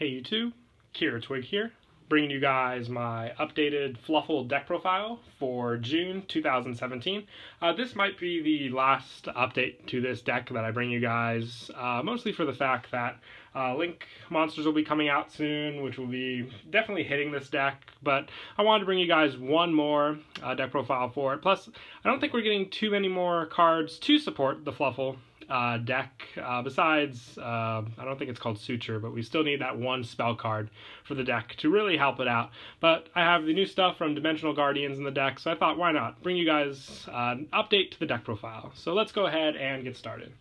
Hey YouTube, Kira Twig here, bringing you guys my updated Fluffal deck profile for June 2017. This might be the last update to this deck that I bring you guys, mostly for the fact that Link monsters will be coming out soon, which will be definitely hitting this deck, but I wanted to bring you guys one more deck profile for it. Plus, I don't think we're getting too many more cards to support the Fluffal deck. Besides, I don't think it's called Suture, but we still need that one spell card for the deck to really help it out. But I have the new stuff from Dimensional Guardians in the deck, so I thought, why not bring you guys an update to the deck profile. So let's go ahead and get started.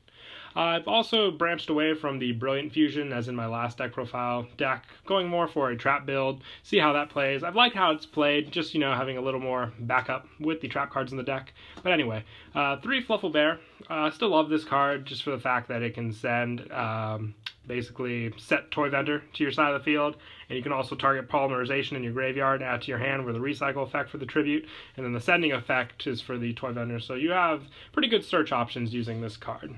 I've also branched away from the Brilliant Fusion, as in my last deck profile deck, going more for a trap build, see how that plays. I've liked how it's played, just, you know, having a little more backup with the trap cards in the deck. But anyway, 3 Fluffal Bear. I still love this card just for the fact that it can send, basically set Toy Vendor to your side of the field, and you can also target Polymerization in your graveyard, add to your hand with a recycle effect for the tribute, and then the sending effect is for the Toy Vendor. So you have pretty good search options using this card.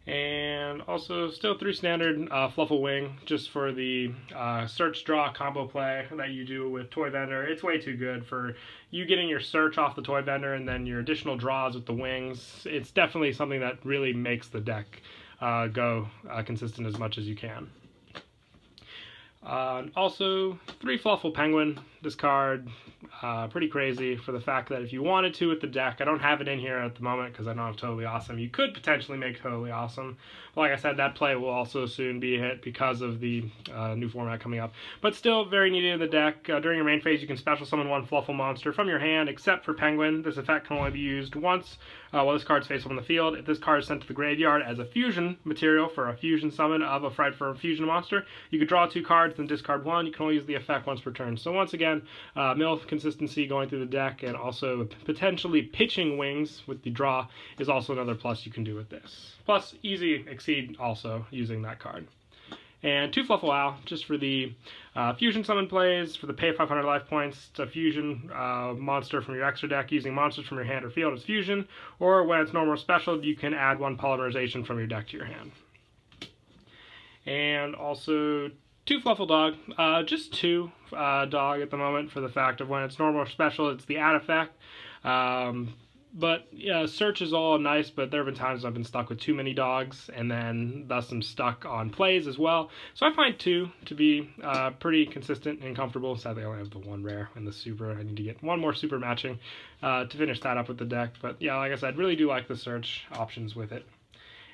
And also still 3 standard Fluffal Wing, just for the search draw combo play that you do with Toy Vendor. It's way too good for you getting your search off the Toy Vendor and then your additional draws with the wings. It's definitely something that really makes the deck go consistent as much as you can. Also, 3 Fluffal Penguin. This card, pretty crazy for the fact that if you wanted to with the deck, I don't have it in here at the moment because I don't have Totally Awesome. You could potentially make Totally Awesome. But like I said, that play will also soon be hit because of the new format coming up. But still very needed in the deck. During your main phase, you can special summon 1 Fluffal monster from your hand, except for Penguin. This effect can only be used once while this card's face on the field. If this card is sent to the graveyard as a fusion material for a fusion summon of a Fright for a Fusion monster, you could draw 2 cards and discard 1. You can only use the effect once per turn. So once again, MILF consistency going through the deck, and also potentially pitching wings with the draw is also another plus you can do with this. Plus, easy exceed also using that card. And 2 Fluffal Owl, just for the fusion summon plays, for the pay 500 life points to fusion monster from your extra deck using monsters from your hand or field as fusion, or when it's normal or special, you can add 1 Polymerization from your deck to your hand. And also 2 Fluffal Dog, just 2 dog at the moment for the fact of when it's normal or special, it's the add effect. But yeah, search is all nice, but there have been times I've been stuck with too many dogs, and then thus I'm stuck on plays as well. So I find 2 to be pretty consistent and comfortable. Sadly, I only have the 1 rare and the super. I need to get 1 more super matching to finish that up with the deck. But yeah, like I said, really do like the search options with it.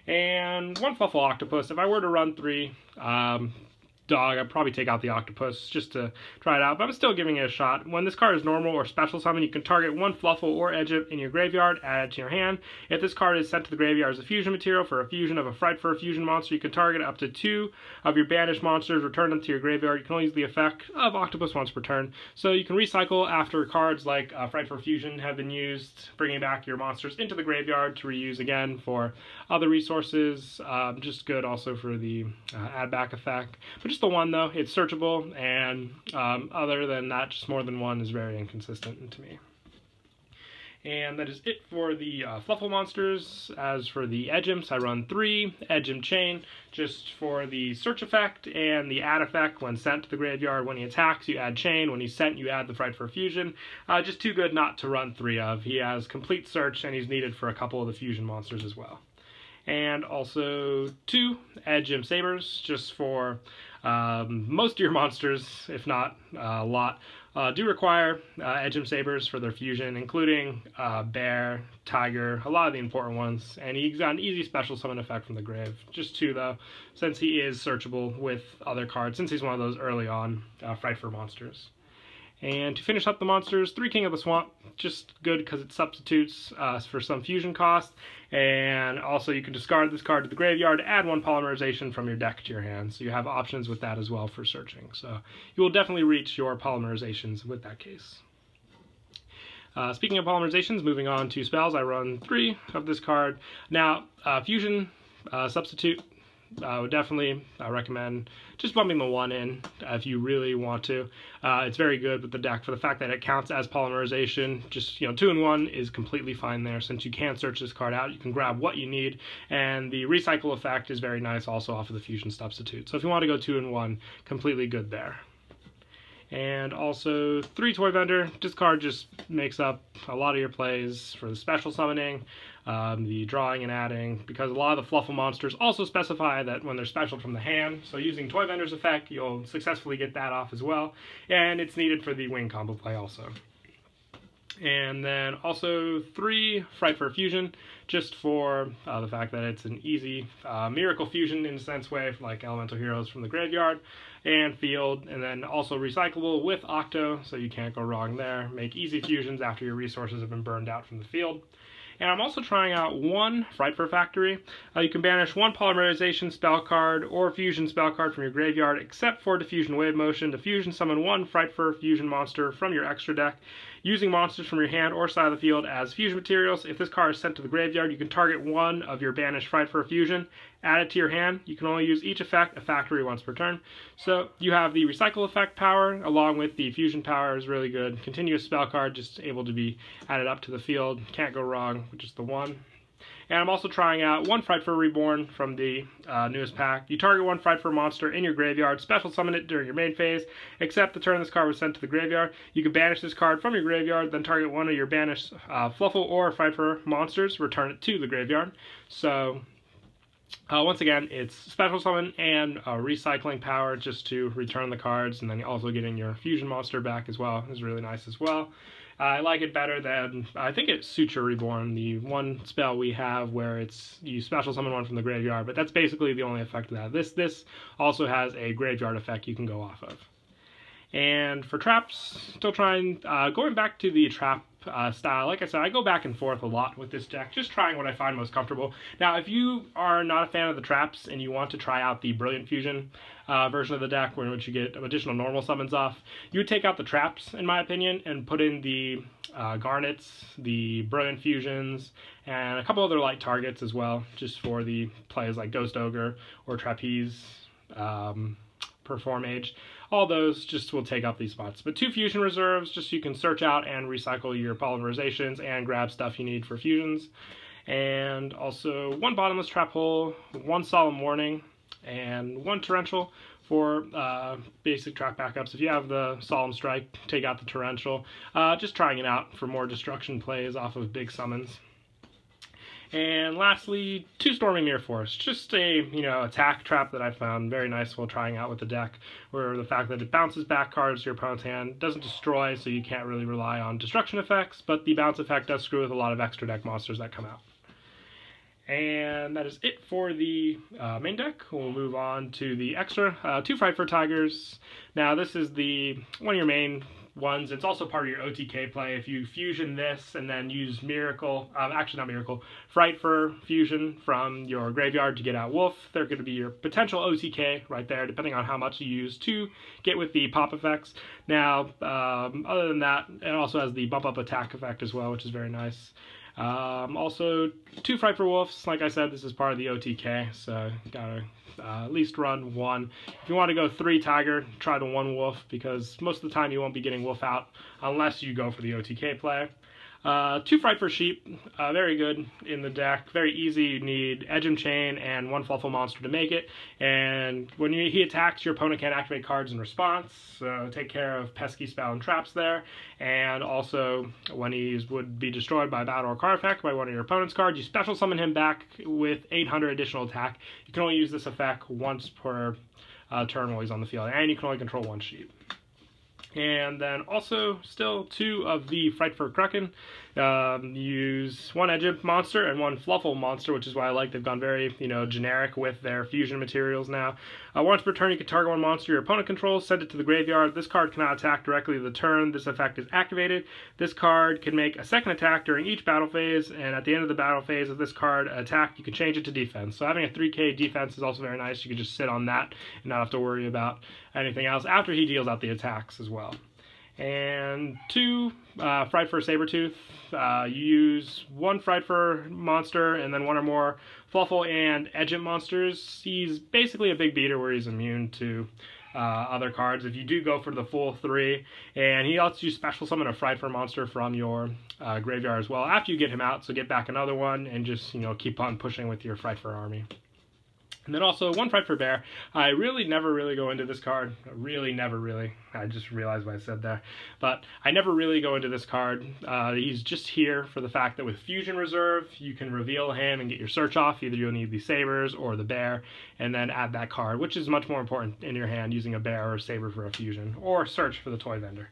And 1 Fluffal Octopus. If I were to run 3 dog, I'd probably take out the octopus just to try it out, but I'm still giving it a shot. When this card is normal or special summon, you can target 1 Fluffal or Edgip in your graveyard, add it to your hand. If this card is sent to the graveyard as a fusion material for a fusion of a Fright for a Fusion monster, you can target up to 2 of your banished monsters, return them to your graveyard. You can only use the effect of octopus once per turn. So you can recycle after cards like Fright for a Fusion have been used, bringing back your monsters into the graveyard to reuse again for other resources. Just good also for the add back effect. But just the 1 though, it's searchable, and other than that, just more than 1 is very inconsistent to me. And that is it for the Fluffal monsters. As for the Edgimps, I run 3 Edgimp Chain, just for the search effect and the add effect. When sent to the graveyard, when he attacks, you add Chain. When he's sent, you add the Fright for a Fusion. Just too good not to run 3 of. He has complete search, and he's needed for a couple of the fusion monsters as well. And also 2 Edgimp Sabers, just for most of your monsters, if not a lot, do require Edgimp Sabers for their fusion, including Bear, Tiger, a lot of the important ones. And he's got an easy special summon effect from the grave. Just 2 though, since he is searchable with other cards, since he's one of those early on Fright for monsters. And to finish up the monsters, 3 King of the Swamp, just good because it substitutes for some fusion cost, and also you can discard this card to the graveyard, add 1 Polymerization from your deck to your hand, so you have options with that as well for searching. So you will definitely reach your Polymerizations with that case. Speaking of Polymerizations, moving on to spells, I run 3 of this card. Now, fusion substitute I would definitely recommend just bumping the 1 in if you really want to. It's very good with the deck for the fact that it counts as polymerization. Just, 2 in 1 is completely fine there. Since you can search this card out, you can grab what you need, and the recycle effect is very nice also off of the fusion substitute. So if you want to go 2 in 1, completely good there. And also 3 Toy Vendor. This card just makes up a lot of your plays for the special summoning, the drawing and adding, because a lot of the Fluffal monsters also specify that when they're special from the hand, so using Toy Vendor's effect, you'll successfully get that off as well, and it's needed for the wing combo play also. And then also 3 Frightfur Fusion, just for the fact that it's an easy miracle fusion in a sense way, like elemental heroes from the graveyard and field, and then also recyclable with Octo, so you can't go wrong there. Make easy fusions after your resources have been burned out from the field. And I'm also trying out 1 Frightfur Factory. You can banish 1 polymerization spell card or fusion spell card from your graveyard, except for Diffusion Wave Motion, to fusion summon 1 Frightfur fusion monster from your extra deck, using monsters from your hand or side of the field as fusion materials. If this card is sent to the graveyard, you can target 1 of your banished Frightfur fusion, add it to your hand. You can only use each effect, a factory, once per turn. So you have the recycle effect power, along with the fusion power is really good. Continuous spell card, just able to be added up to the field. Can't go wrong with just the 1. And I'm also trying out 1 Frightfur Reborn from the newest pack. You target 1 Frightfur monster in your graveyard, special summon it during your main phase, except the turn this card was sent to the graveyard. You can banish this card from your graveyard, then target 1 of your banished Fluffal or Frightfur monsters, return it to the graveyard. So once again, it's special summon and recycling power just to return the cards, and then also getting your fusion monster back as well is really nice as well. I like it better than, I think it's Suture Reborn, the one spell we have where it's you special summon 1 from the graveyard, but that's basically the only effect of that. This also has a graveyard effect you can go off of. And for traps, still trying, going back to the trap style. Like I said, I go back and forth a lot with this deck, just trying what I find most comfortable. Now, if you are not a fan of the traps and you want to try out the Brilliant Fusion version of the deck, where in which you get additional normal summons off, you would take out the traps, in my opinion, and put in the Garnets, the Brilliant Fusions, and a couple other light targets as well, just for the plays like Ghost Ogre or Trapeze, Perform Age. All those just will take up these spots. But 2 fusion reserves, just so you can search out and recycle your polymerizations and grab stuff you need for fusions. And also 1 bottomless trap hole, 1 solemn warning, and 1 torrential for basic trap backups. If you have the solemn strike, take out the torrential. Just trying it out for more destruction plays off of big summons. And lastly, 2 Storming Mirror Force, just a attack trap that I found very nice while trying out with the deck, where the fact that it bounces back cards to your opponent's hand, doesn't destroy, so you can't really rely on destruction effects, but the bounce effect does screw with a lot of extra deck monsters that come out. And that is it for the main deck. We'll move on to the extra 2 Frightfur Tigers. Now this is one of your main ones. It's also part of your OTK play. If you fusion this and then use Frightfur Fusion from your graveyard to get out Wolf, they're going to be your potential OTK right there, depending on how much you use to get with the pop effects. Now, other than that, it also has the bump up attack effect as well, which is very nice. Also, 2 Frightfur Wolves. Like I said, this is part of the OTK, so gotta at least run 1. If you want to go 3 Tiger, try the 1 Wolf, because most of the time you won't be getting Wolf out unless you go for the OTK play. 2 Frightfur Sheep, very good in the deck, very easy. You need Edge and Chain and 1 Fluffal monster to make it, and when he attacks, your opponent can't activate cards in response, so take care of pesky spell and traps there. And also, when he would be destroyed by a battle or card effect by one of your opponent's cards, you special summon him back with 800 additional attack. You can only use this effect once per turn while he's on the field, and you can only control 1 sheep. And then also still 2 of the Frightfur Kraken. Use 1 Edge Imp monster and 1 Fluffal monster, which is why I like they've gone very generic with their fusion materials now. Once per turn, you can target 1 monster your opponent controls, send it to the graveyard. This card cannot attack directly the turn this effect is activated. This card can make a second attack during each battle phase, and at the end of the battle phase of this card attack, you can change it to defense. So having a 3k defense is also very nice. You can just sit on that and not have to worry about anything else after he deals out the attacks as well. And 2 Fright Fur Sabretooth. You use 1 Fright Fur monster and then 1 or more Fluffal and Edgent monsters. He's basically a big beater where he's immune to other cards if you do go for the full 3, and he lets you special summon a Fright Fur monster from your graveyard as well after you get him out, so get back another one and just, you know, keep on pushing with your Fright Fur army. And then also 1 Fright Fur Bear. I really never go into this card. I just realized what I said there. But I never really go into this card. He's just here for the fact that with Fusion Reserve, you can reveal him and get your search off. Either you'll need the Sabers or the Bear, and then add that card, which is much more important in your hand, using a Bear or a Saber for a Fusion, or search for the Toy Vendor.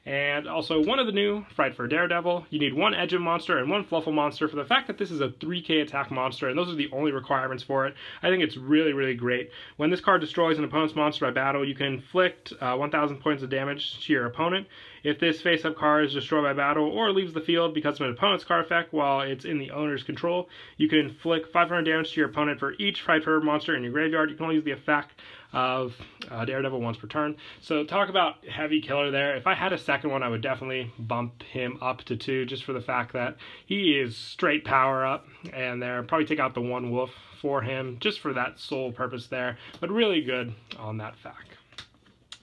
And also 1 of the new Fright Fur Daredevil. You need 1 Edgent monster and 1 Fluffal monster. For the fact that this is a 3k attack monster, and those are the only requirements for it, I think it's really great. When this card destroys an opponent's monster by battle, you can inflict 1,000 points of damage to your opponent. If this face-up card is destroyed by battle or leaves the field because of an opponent's card effect while it's in the owner's control, you can inflict 500 damage to your opponent for each Fright Fur monster in your graveyard. You can only use the effect of Daredevil once per turn. So talk about heavy killer there. If I had a second one, I would definitely bump him up to 2, just for the fact that he is straight power up, and there probably take out the 1 wolf for him just for that sole purpose there, but really good on that fact.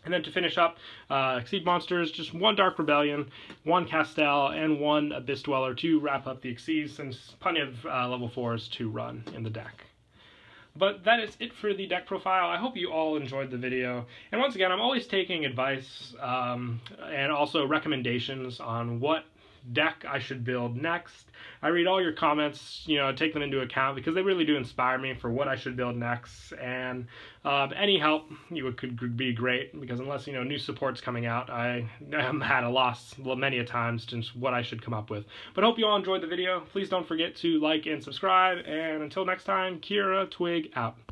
And then to finish up, Exceed monsters, just 1 Dark Rebellion, 1 Castel, and 1 Abyss Dweller to wrap up the Exceeds, since plenty of level 4s to run in the deck. But that is it for the deck profile. I hope you all enjoyed the video. And once again, I'm always taking advice and also recommendations on what deck I should build next. I read all your comments, you know, take them into account because they really do inspire me for what I should build next. And any help could be great, because unless, you know, new support's coming out, I am at a loss many a times to what I should come up with. But I hope you all enjoyed the video. Please don't forget to like and subscribe. And until next time, Kira Twig out.